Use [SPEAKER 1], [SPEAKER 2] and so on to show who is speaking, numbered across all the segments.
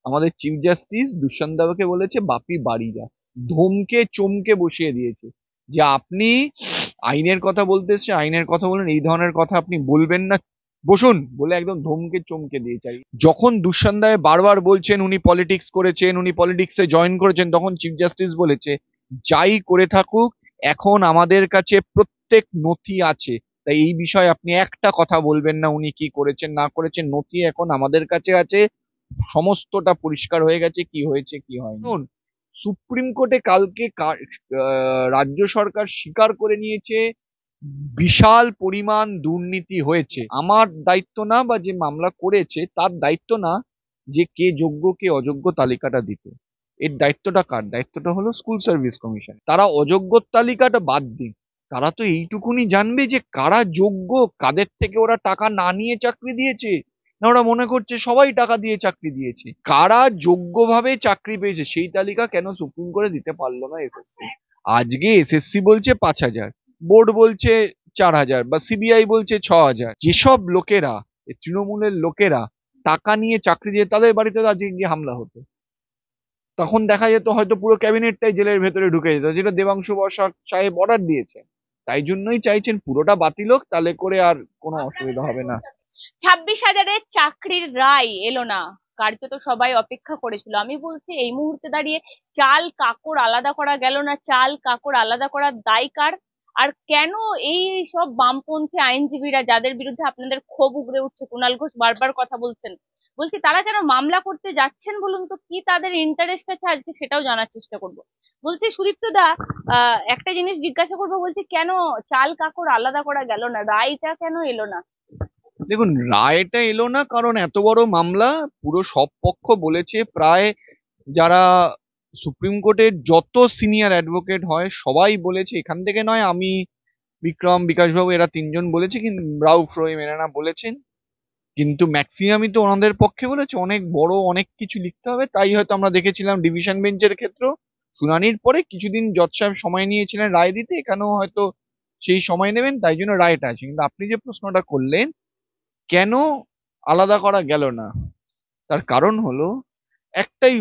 [SPEAKER 1] আমাদের chief justice Dushyant দাকে বলেছে বাপি বাড়ি যা, ধমকে চমকে বসিয়ে দিয়েছে যে আপনি আইনের কথা বলতে এসছে, আইনের কথা বলেন, এই ধরনের কথা আপনি বলবেন না, বসুন বলে একদম ধমকে চমকে দিয়েছে। যখন দুষ্যন্ত রায় বারবার বলছেন উনি পলিটিক্স করেছেন, উনি পলিটিক্সে জয়েন করেছেন, তখন চিফ জাস্টিস বলেছে যাই করে থাকুক এখন আমাদের কাছে প্রত্যেক নথি আছে, তাই এই বিষয়ে আপনি একটা কথা বলবেন না উনি কি করেছেন না করেছেন, নথি এখন আমাদের কাছে আছে, সমস্তটা পরিষ্কার হয়ে গেছে কি হয়েছে কি হয়নি। শুনুন, সুপ্রিম কোর্টে কালকে রাজ্য সরকার স্বীকার করে নিয়েছে বিশাল পরিমাণ দুর্নীতি হয়েছে। আমার দায়িত্ব না, বা যে মামলা করেছে তার দায়িত্ব না যে কে যোগ্য কে অযোগ্য তালিকাটা দিতে। এর দায়িত্বটা কার? দায়িত্বটা হলো স্কুল সার্ভিস কমিশন। তারা অযোগ্যর তালিকাটা বাদ দিক, তারা তো এইটুকুনি জানবে যে কারা যোগ্য, কাদের থেকে ওরা টাকা না নিয়ে চাকরি দিয়েছে, না ওরা মনে করছে সবাই টাকা দিয়ে চাকরি দিয়েছে। কারা যোগ্যভাবে চাকরি পেয়েছে সেই তালিকা কেন সুপ্রিম কোর্টে দিতে পারলো না এসএসসি? আজকে এসএসসি বলছে 5,000, বোর্ড বলছে 4,000, বা সিবিআই বলছে 6,000। যেসব লোকেরা, তৃণমূলের লোকেরা টাকা নিয়ে চাকরি দিয়ে, তাদের বাড়িতে তো আজকে গিয়ে হামলা হতো, তখন দেখা যেত হয়তো পুরো ক্যাবিনেটটাই জেলের ভেতরে ঢুকে যেত, যেটা দেবাংশু বসাক সাহেব অর্ডার দিয়েছে। তাই জন্যই চাইছেন পুরোটা বাতিল হোক, তাহলে করে আর কোনো অসুবিধা হবে না।
[SPEAKER 2] 26,000-এর চাকরির রায় এলো না, কার্যত সবাই অপেক্ষা করেছিল। আমি বলছি এই মুহূর্তে দাঁড়িয়ে চাল কাকড় আলাদা করা গেল না, চাল কাকড় আলাদা করার দায় কার? আর কেন এই সব বামপন্থী আইনজীবীরা যাদের বিরুদ্ধে আপনাদের ক্ষোভ উগরে উঠছে, কুণাল ঘোষ বারবার কথা বলছেন, বলছি তারা কেন মামলা করতে যাচ্ছেন বলুন তো? কি তাদের ইন্টারেস্ট আছে আজকে সেটাও জানার চেষ্টা করব। বলছি সুদীপ্ত দা, একটা জিনিস জিজ্ঞাসা করবো, বলছি কেন চাল কাকড় আলাদা করা গেল না, রায়টা কেন এলো না?
[SPEAKER 1] দেখুন, রায়টা এলো না কারণ এত বড় মামলা, পুরো সব পক্ষ বলেছে, প্রায় যারা সুপ্রিম কোর্টের যত সিনিয়র অ্যাডভোকেট হয় সবাই বলেছে, এখান থেকে নয়, আমি, বিক্রম, বিকাশবাবু এরা তিনজন বলেছে, কিন্তু রাউফ রহিম এনারা বলেছেন, কিন্তু ম্যাক্সিমামই তো ওনাদের পক্ষে বলেছে। অনেক বড় অনেক কিছু লিখতে হবে, তাই হয়তো আমরা দেখেছিলাম ডিভিশন বেঞ্চের ক্ষেত্রেও শুনানির পরে কিছুদিন জজ সাহেব সময় নিয়েছিলেন রায় দিতে, এখানেও হয়তো সেই সময় নেবেন, তাই জন্য রায়টা আছে। কিন্তু আপনি যে প্রশ্নটা করলেন কেন আলাদা করা গেল না, তার কারণ হলো একটাই,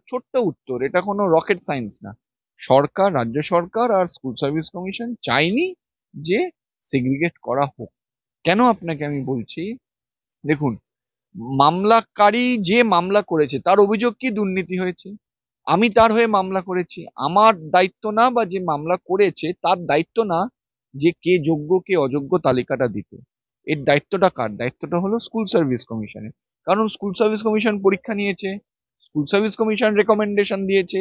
[SPEAKER 1] ছোট্ট উত্তর, এটা কোনো রকেট সায়েন্স না। সরকার, রাজ্য সরকার আর স্কুল সার্ভিস কমিশন চায়নি যে সেগ্রিগেট করা হোক। কেন আপনাকে আমি বলছি, দেখুন, মামলাকারী যে মামলা করেছে তার অভিযোগ কি দুর্নীতি হয়েছে, আমি তার হয়ে মামলা করেছি, আমার দায়িত্ব না, বা যে মামলা করেছে তার দায়িত্ব না যে কে যোগ্য কে অযোগ্য তালিকাটা দিতে। এর দায়িত্বটা কার? দায়িত্বটা হলো স্কুল সার্ভিস কমিশনের। কারণ স্কুল সার্ভিস কমিশন পরীক্ষা নিয়েছে, স্কুল সার্ভিস কমিশন রেকমেন্ডেশন দিয়েছে।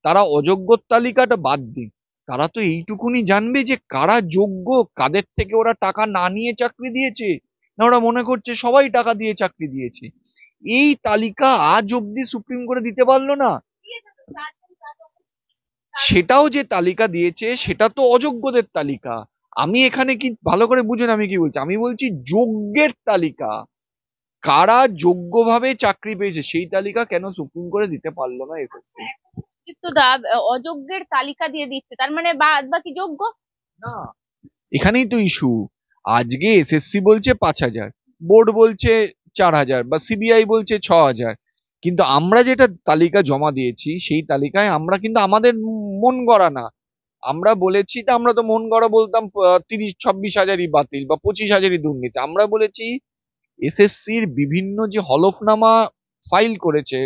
[SPEAKER 1] তারা অযোগ্যর তালিকাটা বাদ দিক, তারা তো এইটুকুনি জানবে যে কারা যোগ্য, কাদের থেকে ওরা টাকা না নিয়ে চাকরি দিয়েছে, না ওরা মনে করছে সবাই টাকা দিয়ে চাকরি দিয়েছে। এই তালিকা আজ অব্দি সুপ্রিম কোর্টে দিতে পারলো না। সেটাও যে তালিকা দিয়েছে সেটা তো অযোগ্যদের তালিকা। আমি এখানে কি, ভালো করে বুঝুন আমি কি বলছি, আমি বলছি যোগ্যের তালিকা, কারা যোগ্যভাবে চাকরি পেয়েছে সেই তালিকা কেন সুপ্রিম কোর্টে দিতে পারলো না এসএসসি?
[SPEAKER 2] কিন্তু দা, অযোগ্যের তালিকা দিয়ে দিচ্ছে, তার মানে বাদ বাকি যোগ্য?
[SPEAKER 1] না, এখানেই তো ইস্যু। আজকে এসএসসি বলছে 5,000, বোর্ড বলছে 4,000, বা সিবিআই বলছে 6,000, কিন্তু আমরা যেটা তালিকা জমা দিয়েছি সেই তালিকায় আমরা কিন্তু আমাদের মন গড়া না, আমরা বলেছি, তা আমরা তো মন গড়া বলতাম 26,000ই বাতিল বা 25,000ই দুর্নীতি। আমরা বলেছি এসএসসির বিভিন্ন যে হলফনামা ফাইল করেছে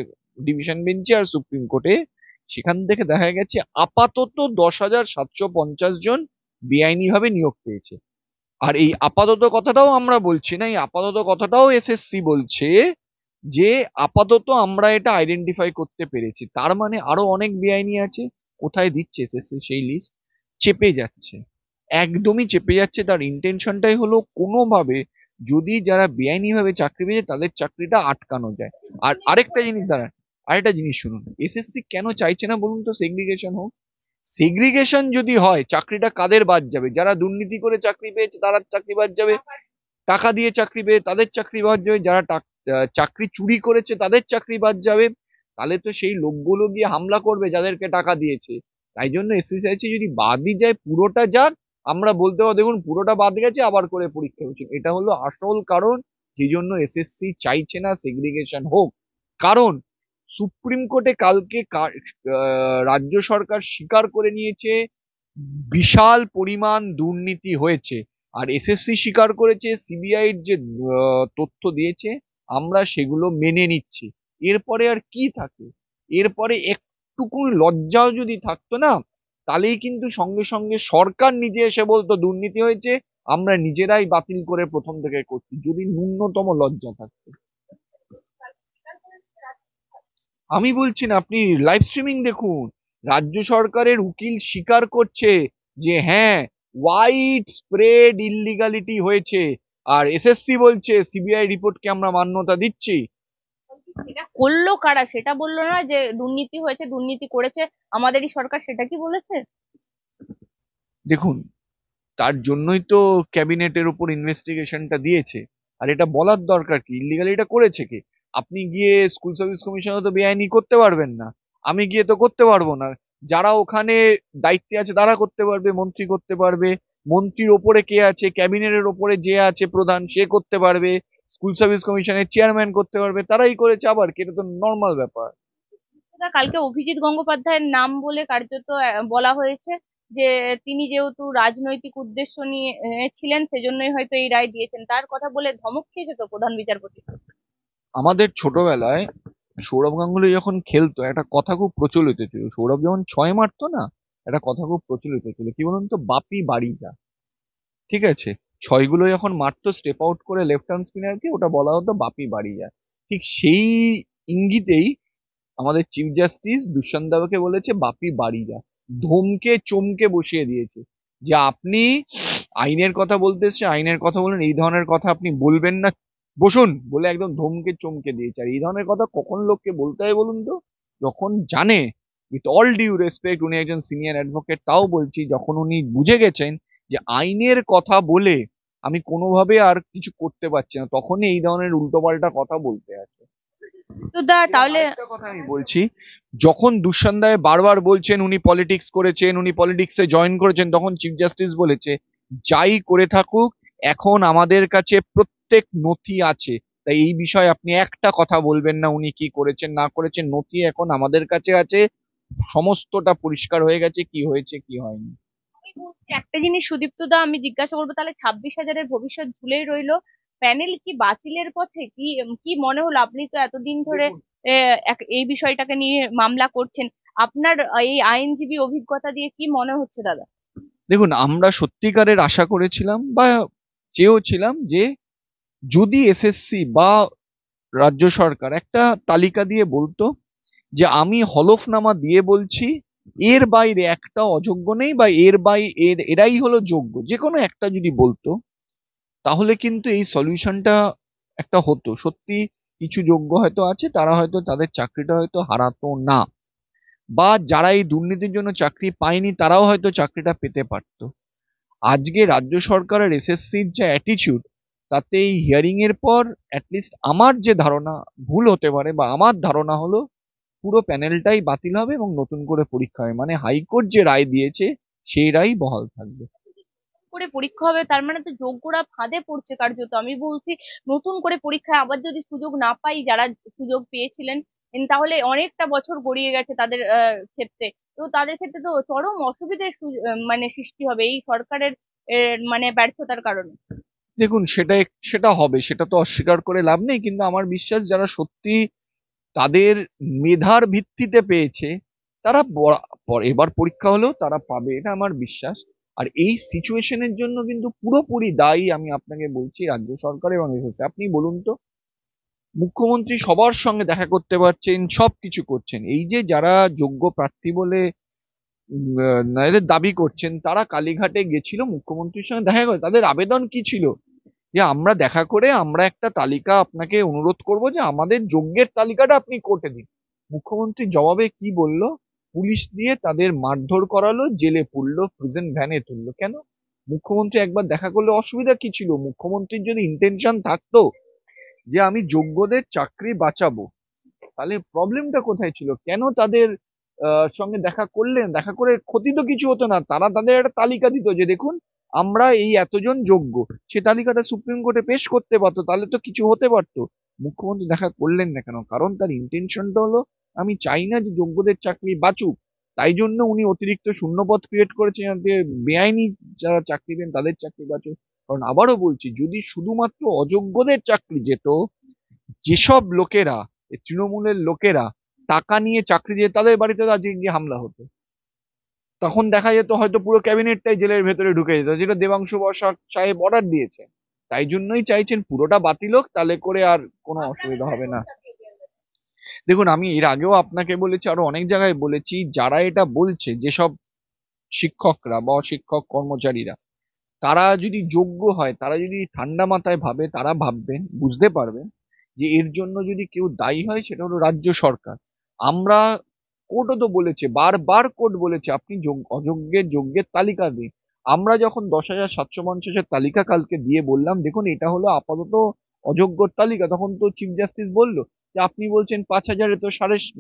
[SPEAKER 1] ডিভিশন বেঞ্চে আর সুপ্রিম কোর্টে, সেখান থেকে দেখা গেছে আপাতত 10,750 জন বেআইনিভাবে নিয়োগ পেয়েছে। আর এই আপাতত কথাটাও আমরা বলছি না, এই আপাতত কথাটাও এসএসসি বলছে যে আপাতত আমরা এটা আইডেন্টিফাই করতে পেরেছি, তার মানে আরো অনেক বেআইনি আছে। কোথায় দিচ্ছে এসএসসি সেই লিস্ট? চেপে যাচ্ছে, একদমই চেপে যাচ্ছে। তার ইন্টেনশনটাই হলো কোনোভাবে যদি যারা বেআইনি ভাবে চাকরি পেয়েছে তাদের চাকরিটা আটকানো যায়। আর আরেকটা জিনিস দাঁড়ান, আরেকটা জিনিস শুনুন, এসএসসি কেন চাইছে না বলুন তো সেগ্রিগেশন হোক? সেগ্রিগেশন যদি হয় চাকরিটা কাদের বাদ যাবে? যারা দুর্নীতি করে চাকরি পেয়েছে তারা চাকরি বাদ যাবে, টাকা দিয়ে চাকরি পেয়ে তাদের চাকরি বাদ যাবে, যারা চাকরি চুরি করেছে তাদের চাকরি বাদ যাবে। তাহলে তো সেই লোকগুলো গিয়ে হামলা করবে যাদেরকে টাকা দিয়েছে। তাই জন্য এসএসসি চাইছে যদি বাদই যায় পুরোটা যাক, আমরা বলতে পারবো দেখুন পুরোটা বাদ গেছে আবার করে পরীক্ষা হচ্ছে। এটা হলো আসল কারণ যে জন্য এসএসসি চাইছে না সেগ্রিগেশন হোক। কারণ সুপ্রিম কোর্টে কালকে রাজ্য সরকার স্বীকার করে নিয়েছে বিশাল পরিমাণ দুর্নীতি হয়েছে। আর এসএসসি স্বীকার করেছে সিবিআইর যে তথ্য দিয়েছে আমরা সেগুলো মেনে নিচ্ছি। এরপরে আর কি থাকে? এরপরে একটুকু লজ্জাও যদি থাকতো না, তাহলেই কিন্তু সঙ্গে সঙ্গে সরকার নিজে এসে বলতো দুর্নীতি হয়েছে, আমরা নিজেরাই বাতিল করে প্রথম থেকে করছি, যদি ন্যূনতম লজ্জা থাকতো। আমি বলছি না, আপনি লাইভ স্ট্রিমিং দেখুন। রাজ্য সরকারের উকিল স্বীকার করছে যে হ্যাঁ, ওয়াইড স্প্রেড ইললিগালিটি হয়েছে। আর এসএসসি বলছে সিবিআই রিপোর্টকে আমরা মান্যতা দিচ্ছি।
[SPEAKER 2] সেটা করলো কারা? সেটা বললো না যে দুর্নীতি হয়েছে, দুর্নীতি করেছে আমাদেরই সরকার, সেটা কি বলেছে?
[SPEAKER 1] দেখুন, তার জন্যই তো ক্যাবিনেটের উপর ইনভেস্টিগেশনটা দিয়েছে। আর এটা বলার দরকার কি ইলিগালিটা করেছে কে? আপনি গিয়ে স্কুল সার্ভিস কমিশনে তো বেআইনি করতে পারবেন না, আমি গিয়ে তো করতে পারবো না। যারা ওখানে দায়িত্বে আছে তারা করতে পারবে, মন্ত্রী করতে পারবে, মন্ত্রীর ওপরে কে আছে, ক্যাবিনেটের ওপরে যে আছে প্রধান সে করতে পারবে, স্কুল সার্ভিস কমিশনের চেয়ারম্যান করতে পারবে, তারাই করেছে। আবার কি, এটা তো নর্মাল ব্যাপার।
[SPEAKER 2] কালকে অভিজিৎ গঙ্গোপাধ্যায়ের নাম বলে কার্যত বলা হয়েছে যে তিনি যেহেতু রাজনৈতিক উদ্দেশ্য নিয়ে ছিলেন, সেজন্যই হয়তো এই রায় দিয়েছেন। তার কথা বলে ধমক খেয়েছে তো প্রধান বিচারপতি।
[SPEAKER 1] আমাদের ছোটবেলায় সৌরভ গাঙ্গুলি যখন খেলতো একটা কথা খুব প্রচলিত ছিল, সৌরভ যখন ছয় মারতো না, একটা কথা খুব প্রচলিত ছিল, কি বলুন তো, বাপি বাড়ি যা। ঠিক আছে, ছয়গুলো যখন মারতো স্টেপ আউট করে লেফট হ্যান্ড স্পিনারকে, ওটা বলা হতো বাপি বাড়ি যা। ঠিক সেই ইঙ্গিতেই আমাদের চিফ জাস্টিস দুষ্যন্ত দাসকে বলেছে বাপি বাড়ি যা, ধমকে চমকে বসিয়ে দিয়েছে যে আপনি আইনের কথা বলতে এসছে, আইনের কথা বলেন, এই ধরনের কথা আপনি বলবেন না, বসুন বলে একদম ধমকে চমকে দিয়েছে। আর এই ধরনের কথা কখন লোককে বলতে হয় বলুন তো? যখন জানে, উইথ অল ডিউ রেসপেক্ট উনি একজন সিনিয়র অ্যাডভোকেট, তাও বলছি, যখন উনি বুঝে গেছেন যে আইনের কথা বলে আমি কোনোভাবে আর কিছু করতে পারছি না, তখনই এই ধরনের উল্টোপাল্টা কথা বলতে আছে।
[SPEAKER 2] তো দা
[SPEAKER 1] এবং
[SPEAKER 2] তাহলে
[SPEAKER 1] আরেকটা কথা আমি বলছি, যখন দুষ্যন্ত রায় বারবার বলছেন উনি পলিটিক্স করেছেন, উনি পলিটিক্সে জয়েন করেছেন, তখন চিফ জাস্টিস বলেছে যাই করে থাকুক এখন আমাদের কাছে প্রত্যেক নথি আছে, তাই এই বিষয়ে আপনি একটা কথা বলবেন না উনি কি করেছেন না করেছেন, নথি এখন আমাদের কাছে আছে, সমস্তটা পরিষ্কার হয়ে গেছে কি হয়েছে কি হয়নি।
[SPEAKER 2] একটা জিনিস সুদীপ্ত দা আমি জিজ্ঞাসা করবো, তাহলে 26,000-এর ভবিষ্যৎ ঝুলেই রইলো? প্যানেল কি বাতিলের পথে? কি কি মনে হলো? আপনি তো এতদিন ধরে
[SPEAKER 1] দেখুন,
[SPEAKER 2] এই বিষয়টাকে নিয়ে মামলা করছেন, আপনার এই আইনজীবী অভিজ্ঞতা দিয়ে কি মনে হচ্ছে দাদা?
[SPEAKER 1] দেখুন, আমরা সত্যিকারের আশা করেছিলাম বা চেয়েও ছিলাম যে যদি এসএসসি বা রাজ্য সরকার একটা তালিকা দিয়ে বলতো যে আমি হলফনামা দিয়ে বলছি এর বাইরে একটা অযোগ্য নেই, বা এরাই হলো যোগ্য, যে কোনো একটা যদি বলতো, তাহলে কিন্তু এই সলিউশনটা একটা হতো। সত্যি কিছু যোগ্য হয়তো আছে, তারা হয়তো তাদের চাকরিটা হয়তো হারাতো না, বা যারা এই দুর্নীতির জন্য চাকরি পায়নি তারাও হয়তো চাকরিটা পেতে পারতো। আজকে রাজ্য সরকারের এসএসসির যে অ্যাটিচিউড, তাতে এই হিয়ারিং এর পর অ্যাটলিস্ট আমার যে ধারণা, ভুল হতে পারে, বা আমার ধারণা হলো পুরো প্যানেলটাই বাতিল হবে এবং নতুন করে পরীক্ষা হবে, মানে হাইকোর্ট যে রায় দিয়েছে সেই রায় বহাল থাকবে।
[SPEAKER 2] করে পরীক্ষা হবে তার মানে তো যোগ্যরা ফাঁদে পড়ছে কার্যত। আমি বলছি নতুন করে পরীক্ষায় আবার যদি সুযোগ না পাই যারা সুযোগ পেয়েছিলেন, তাহলে অনেকটা বছর গড়িয়ে গেছে তাদের ক্ষেত্রে। তো তাদের ক্ষেত্রে তো চরম অসুবিধার মানে সৃষ্টি হবে এই সরকারের মানে ব্যর্থতার কারণে।
[SPEAKER 1] দেখুন, সেটা হবে, সেটা তো অস্বীকার করে লাভ নেই, কিন্তু আমার বিশ্বাস যারা সত্যি তাদের মেধার ভিত্তিতে পেয়েছে তারা এবার পরীক্ষা হলেও তারা পাবে, এটা আমার বিশ্বাস। আর এই সিচুয়েশনের জন্য কিন্তু পুরোপুরি দায়ী আমি আপনাকে বলছি রাজ্য সরকার এবং এসএসসি। আপনি বলুন তো, মুখ্যমন্ত্রী সবার সঙ্গে দেখা করতে পারছেন, সবকিছু করছেন, এই যে যারা যোগ্য প্রার্থী বলে এদের দাবি করছেন, তারা কালীঘাটে গেছিল মুখ্যমন্ত্রীর সঙ্গে দেখা করে, তাদের আবেদন কি ছিল? যে আমরা দেখা করে আমরা একটা তালিকা আপনাকে অনুরোধ করব যে আমাদের যোগ্যের তালিকাটা আপনি কোর্টে দিন। মুখ্যমন্ত্রী জবাবে কি বলল? পুলিশ দিয়ে তাদের মারধর করালো, জেলে পুরলো, প্রিজন ভ্যানে তুললো। কেন? মুখ্যমন্ত্রী একবার দেখা করলে অসুবিধা কি ছিল? মুখ্যমন্ত্রীর যদি ইন্টেনশন থাকতো যে আমি যোগ্যদের চাকরি বাঁচাবো, তাহলে প্রবলেমটা কোথায় ছিল? কেন তাদের সঙ্গে দেখা করলেন? দেখা করে ক্ষতি তো কিছু হতো না, তারা তাদের একটা তালিকা দিত যে দেখুন আমরা এই এতজন যোগ্য, সে তালিকাটা সুপ্রিম কোর্টে পেশ করতে পারতো, তাহলে তো কিছু হতে পারতো। মুখ্যমন্ত্রী দেখা করলেন না কেন? কারণ তার ইন্টেনশনটা হলো আমি চাই না যে যোগ্যদের চাকরি বাঁচুক। তাই জন্য উনি অতিরিক্ত শূন্যপদ ক্রিয়েট করেছেন যাতে বেআইনি যারা চাকরি পেন তাদের চাকরি বাঁচুক। কারণ আবারও বলছি, যদি শুধুমাত্র অযোগ্যদের চাকরি যেত, যেসব লোকেরা, এই তৃণমূলের লোকেরা টাকা নিয়ে চাকরি দিয়ে, তাদের বাড়িতে তো আজকে গিয়ে হামলা হতো। তখন দেখা যেত হয়তো পুরো ক্যাবিনেটটাই জেলের ভেতরে ঢুকে যেত, যেটা দেবাংশু বসাক সাহেব অর্ডার দিয়েছে। তাই জন্যই চাইছেন পুরোটা বাতিল হোক, তাহলে করে আর কোনো অসুবিধা হবে না। দেখুন, আমি এর আগেও আপনাকে বলেছি, আরো অনেক জায়গায় বলেছি, যারা এটা বলছে, যেসব শিক্ষকরা বা অশিক্ষক কর্মচারীরা, তারা যদি যোগ্য হয়, তারা যদি ঠান্ডা মাথায় ভাবে, তারা ভাববেন, বুঝতে পারবেন যে এর জন্য যদি কেউ দায়ী হয় সেটা হলো রাজ্য সরকার। আমরা, কোর্টও তো বলেছে, বারবার কোর্ট বলেছে আপনি অযোগ্যের যোগ্যের তালিকা দিন। আমরা যখন 10,750-এর তালিকা কালকে দিয়ে বললাম দেখুন এটা হলো আপাতত অযোগ্যর তালিকা, তখন তো চিফ জাস্টিস বললো যে আপনি বলছেন 5,000-এ তো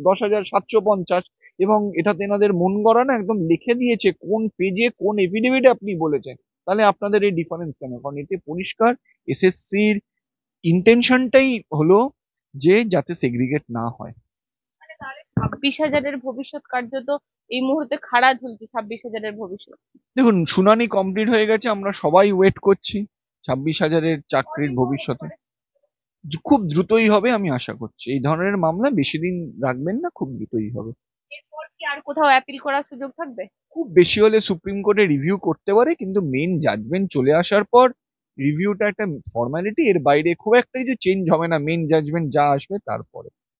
[SPEAKER 1] 10,750, এবং এটা তেনাদের মন গড়া না, একদম লিখে দিয়েছে কোন পেজে কোন এফিডেভিটে আপনি বলেছেন। তাহলে আপনাদের এই ডিফারেন্স কেন? কারণ এতে পরিষ্কার এসএসসির ইন্টেনশনটাই হলো যে যাতে সেগ্রিগেট না হয়।
[SPEAKER 2] 26,000-এর ভবিষ্যৎ কার্যত এই মুহূর্তে খাড়া ঝুলছে। 26,000-এর ভবিষ্যৎ
[SPEAKER 1] দেখুন, শুনানি কমপ্লিট হয়ে গেছে, আমরা সবাই ওয়েট করছি 26,000-এর চাকরির ভবিষ্যতে। খুব দ্রুতই হবে আমি আশা করছি। এই ধরনের মামলা বেশি দিন রাখবেন না, খুব দ্রুতই হবে।
[SPEAKER 2] এরপর কি আর কোথাও অ্যাপিল করার সুযোগ থাকবে?
[SPEAKER 1] খুব বেশি হলে সুপ্রিম কোর্টে রিভিউ করতে পারে, কিন্তু মেন জাজমেন্ট চলে আসার পর রিভিউটা একটা ফর্মালিটি, এর বাইরে খুব একটা কিছু চেঞ্জ হবে না, মেন জাজমেন্ট যা আসবে তারপরে।